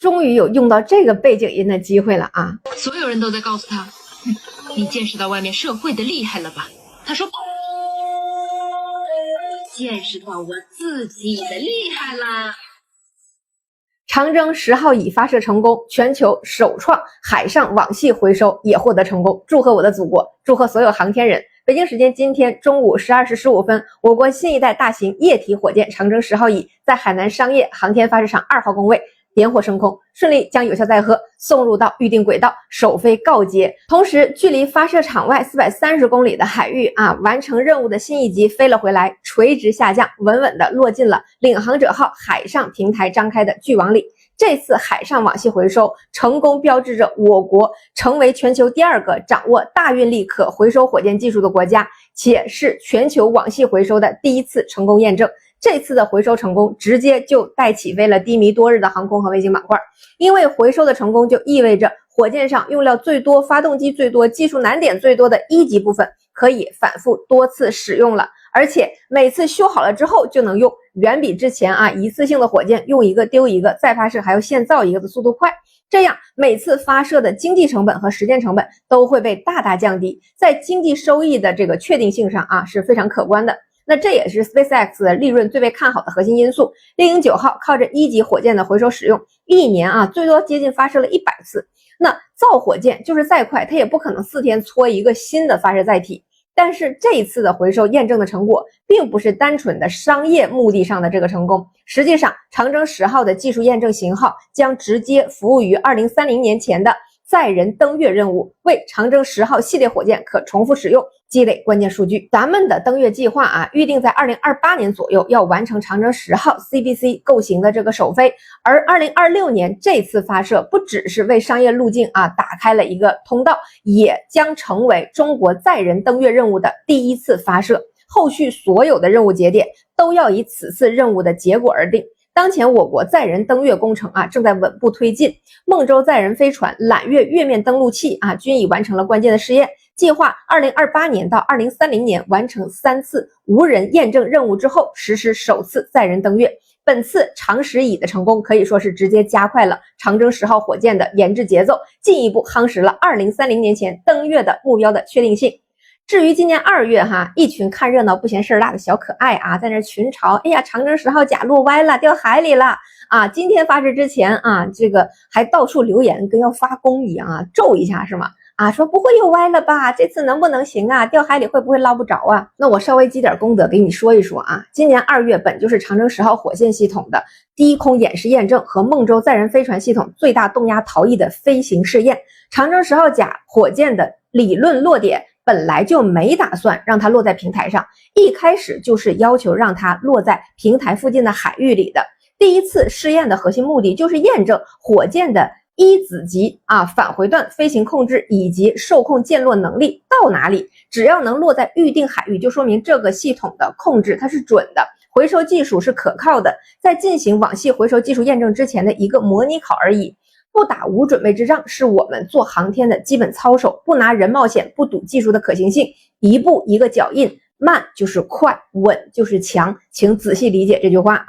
终于有用到这个背景音的机会了啊！所有人都在告诉他，你见识到外面社会的厉害了吧？他说，见识到我自己的厉害了。长征10号乙发射成功，全球首创海上网系回收也获得成功，祝贺我的祖国，祝贺所有航天人。北京时间今天中午12时15分，我国新一代大型液体火箭长征10号乙在海南商业航天发射场2号工位点火升空，顺利将有效载荷送入到预定轨道，首飞告捷。同时，距离发射场外430公里的海域完成任务的新一级飞了回来，垂直下降，稳稳地落进了领航者号海上平台张开的巨网里。这次海上网系回收成功标志着我国成为全球第2个掌握大运力可回收火箭技术的国家，且是全球网系回收的第一次成功验证。这次的回收成功直接就带起飞了低迷多日的航空和卫星板块，因为回收的成功就意味着火箭上用料最多、发动机最多、技术难点最多的一级部分可以反复多次使用了，而且每次修好了之后就能用，远比之前一次性的火箭用一个丢一个，再发射还要现造一个的速度快。这样每次发射的经济成本和时间成本都会被大大降低，在经济收益的这个确定性上是非常可观的。那这也是 SpaceX 的利润最被看好的核心因素。猎鹰9号靠着1级火箭的回收使用，一年最多接近发射了100次。那造火箭就是再快，它也不可能4天搓一个新的发射载体。但是这一次的回收验证的成果，并不是单纯的商业目的上的这个成功。实际上，长征10号的技术验证型号将直接服务于2030年前的载人登月任务，为长征10号系列火箭可重复使用积累关键数据。咱们的登月计划预定在2028年左右要完成长征10号 CBC 构型的这个首飞，而2026年这次发射不只是为商业路径打开了一个通道，也将成为中国载人登月任务的第一次发射。后续所有的任务节点都要以此次任务的结果而定。当前我国载人登月工程正在稳步推进，孟舟载人飞船、揽月月面登陆器均已完成了关键的试验，计划2028年到2030年完成3次无人验证任务之后，实施首次载人登月。本次长10乙的成功可以说是直接加快了长征10号火箭的研制节奏，进一步夯实了2030年前登月的目标的确定性。至于今年2月一群看热闹不嫌事儿大的小可爱在那群嘲，哎呀，长征10号甲落歪了，掉海里了今天发射之前这个还到处留言，跟要发功一样咒一下是吗？说不会又歪了吧？这次能不能行掉海里会不会捞不着那我稍微积点功德给你说一说今年2月本就是长征10号火箭系统的低空演示验证和孟舟载人飞船系统最大动压逃逸的飞行试验。长征10号甲火箭的理论落点本来就没打算让它落在平台上，一开始就是要求让它落在平台附近的海域里的。第一次试验的核心目的就是验证火箭的一子级返回段飞行控制以及受控降落能力到哪里，只要能落在预定海域，就说明这个系统的控制它是准的，回收技术是可靠的，在进行网系回收技术验证之前的一个模拟考而已。不打无准备之仗是我们做航天的基本操守，不拿人冒险，不赌技术的可行性，一步一个脚印，慢就是快，稳就是强，请仔细理解这句话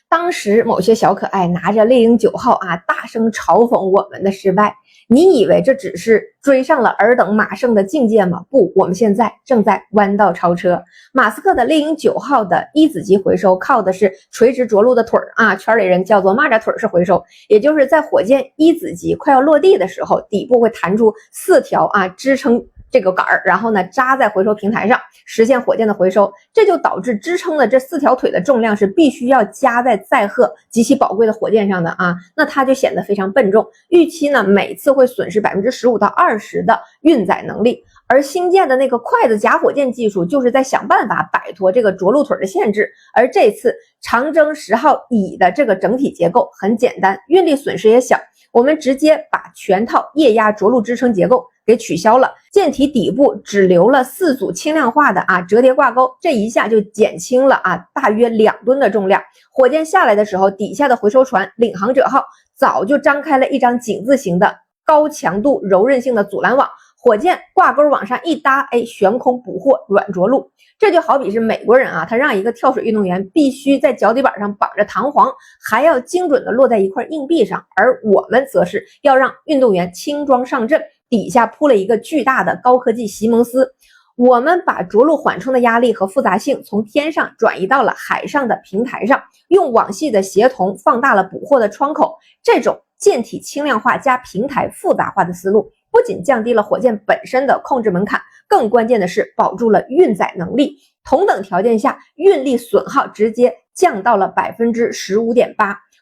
当时某些小可爱拿着猎鹰9号大声嘲讽我们的失败，你以为这只是追上了尔等马胜的境界吗？不，我们现在正在弯道超车。马斯克的猎鹰9号的一子级回收靠的是垂直着陆的腿圈里人叫做蚂蚱腿式回收，也就是在火箭一子级快要落地的时候，底部会弹出4条支撑这个杆儿，然后呢扎在回收平台上，实现火箭的回收。这就导致支撑的这4条腿的重量是必须要加在载荷极其宝贵的火箭上的那它就显得非常笨重，预期呢每次会损失15%到20%的运载能力。而新建的那个筷子夹火箭技术就是在想办法摆脱这个着陆腿的限制，而这次长征10号乙的这个整体结构很简单，运力损失也小，我们直接把全套液压着陆支撑结构给取消了，舰体底部只留了4组轻量化的折叠挂钩，这一下就减轻了大约2吨的重量。火箭下来的时候，底下的回收船领航者号早就张开了一张井字形的高强度柔韧性的阻拦网，火箭挂钩往上一搭，哎，悬空捕获软着陆。这就好比是美国人啊，他让一个跳水运动员必须在脚底板上绑着弹簧，还要精准的落在一块硬币上，而我们则是要让运动员轻装上阵，底下铺了一个巨大的高科技席蒙斯。我们把着陆缓冲的压力和复杂性从天上转移到了海上的平台上，用网系的协同放大了捕获的窗口。这种舰体轻量化加平台复杂化的思路，不仅降低了火箭本身的控制门槛，更关键的是保住了运载能力。同等条件下，运力损耗直接降到了 15.8%。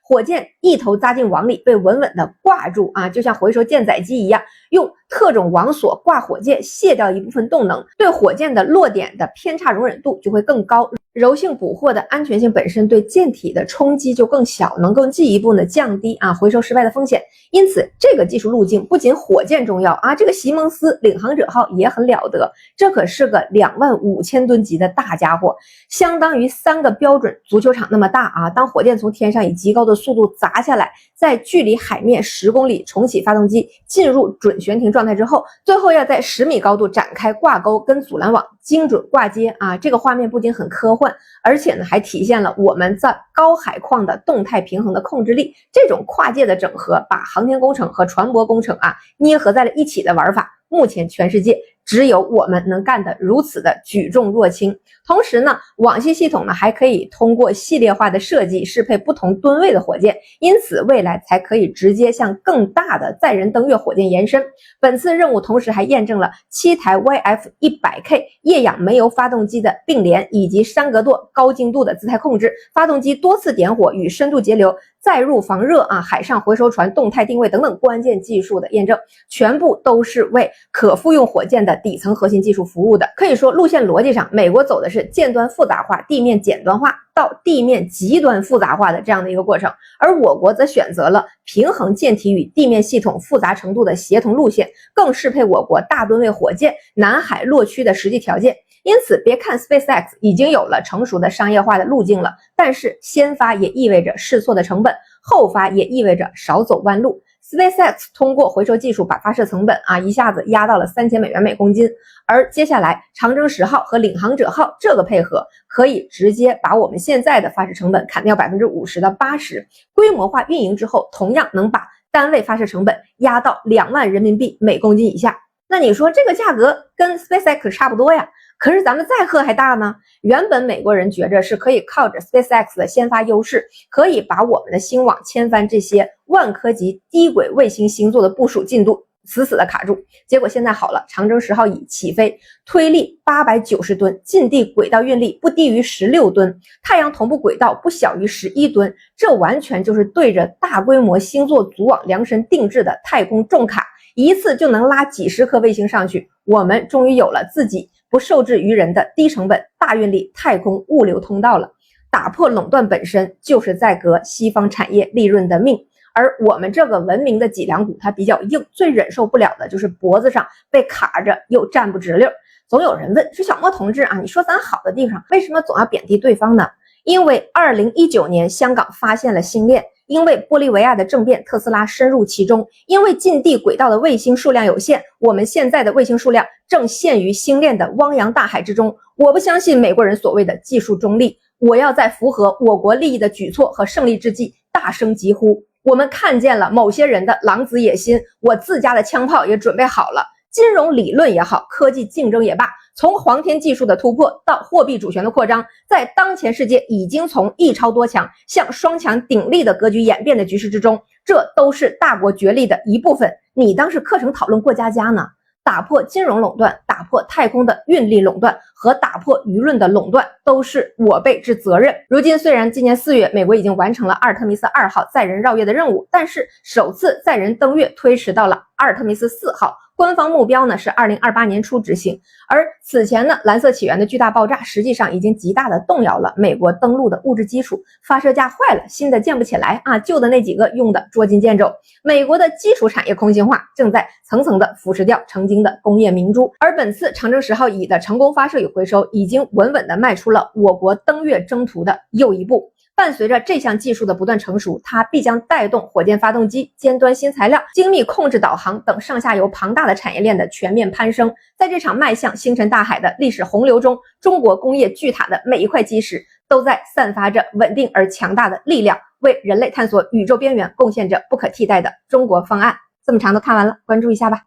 火箭一头扎进网里，被稳稳的挂住啊，就像回收舰载机一样，用特种网索挂火箭，卸掉一部分动能，对火箭的落点的偏差容忍度就会更高，柔性捕获的安全性本身对舰体的冲击就更小，能够进一步的降低回收失败的风险。因此，这个技术路径不仅火箭重要啊，这个席蒙斯领航者号也很了得，这可是个25000吨级的大家伙，相当于3个标准足球场那么大啊！当火箭从天上以极高的速度砸下来，在距离海面10公里重启发动机，进入准悬停状态之后，最后要在10米高度展开挂钩跟阻拦网精准挂接啊！这个画面不仅很科幻，而且呢还体现了我们在高海况的动态平衡的控制力。这种跨界的整合，把航天工程和船舶工程捏合在了一起的玩法，目前全世界只有我们能干得如此的举重若轻。同时呢，网系系统呢还可以通过系列化的设计适配不同吨位的火箭，因此未来才可以直接向更大的载人登月火箭延伸。本次任务同时还验证了7台 YF-100K 液氧煤油发动机的并联，以及山格舵高精度的姿态控制、发动机多次点火与深度节流、载入防热海上回收船动态定位等等关键技术的验证，全部都是为可复用火箭的底层核心技术服务的。可以说，路线逻辑上，美国走的是舰端复杂化、地面简端化到地面极端复杂化的这样的一个过程，而我国则选择了平衡舰体与地面系统复杂程度的协同路线，更适配我国大吨位火箭南海落区的实际条件。因此，别看 SpaceX 已经有了成熟的商业化的路径了，但是先发也意味着试错的成本，后发也意味着少走弯路。SpaceX 通过回收技术把发射成本一下子压到了$3000每公斤，而接下来长征10号和领航者号这个配合，可以直接把我们现在的发射成本砍掉50%到80%，规模化运营之后，同样能把单位发射成本压到2万人民币每公斤以下。那你说这个价格跟 SpaceX 差不多呀，可是咱们载荷还大呢。原本美国人觉着是可以靠着 SpaceX 的先发优势，可以把我们的星网牵翻这些万颗级低轨卫星星座的部署进度死死的卡住。结果现在好了，长征10号乙起飞，推力890吨，近地轨道运力不低于16吨，太阳同步轨道不小于11吨，这完全就是对着大规模星座组网量身定制的太空重卡，一次就能拉几十颗卫星上去。我们终于有了自己不受制于人的低成本大运力太空物流通道了。打破垄断本身就是在革西方产业利润的命，而我们这个文明的脊梁骨它比较硬，最忍受不了的就是脖子上被卡着又站不直溜。总有人问说，小莫同志你说咱好的地方为什么总要贬低对方呢？因为2019年香港发现了星链，因为玻利维亚的政变特斯拉深入其中，因为近地轨道的卫星数量有限，我们现在的卫星数量正陷于星链的汪洋大海之中。我不相信美国人所谓的技术中立，我要在符合我国利益的举措和胜利之际大声疾呼，我们看见了某些人的狼子野心，我自家的枪炮也准备好了。金融理论也好，科技竞争也罢，从航天技术的突破到货币主权的扩张，在当前世界已经从一超多强向双强鼎立的格局演变的局势之中，这都是大国角力的一部分。你当是课程讨论过家家呢？打破金融垄断，打破太空的运力垄断和打破舆论的垄断，都是我辈之责任。如今虽然今年4月美国已经完成了阿尔特弥斯2号载人绕月的任务，但是首次载人登月推迟到了阿尔特弥斯4号，官方目标呢是2028年初执行。而此前呢，蓝色起源的巨大爆炸实际上已经极大的动摇了美国登陆的物质基础，发射架坏了，新的建不起来旧的那几个用的捉襟见肘。美国的基础产业空心化正在层层的腐蚀掉曾经的工业明珠。而本次长征10号乙的成功发射与回收，已经稳稳的迈出了我国登月征途的又一步。伴随着这项技术的不断成熟，它必将带动火箭发动机、尖端新材料、精密控制导航等上下游庞大的产业链的全面攀升。在这场迈向星辰大海的历史洪流中，中国工业巨塔的每一块基石都在散发着稳定而强大的力量，为人类探索宇宙边缘贡献着不可替代的中国方案。这么长都看完了，关注一下吧。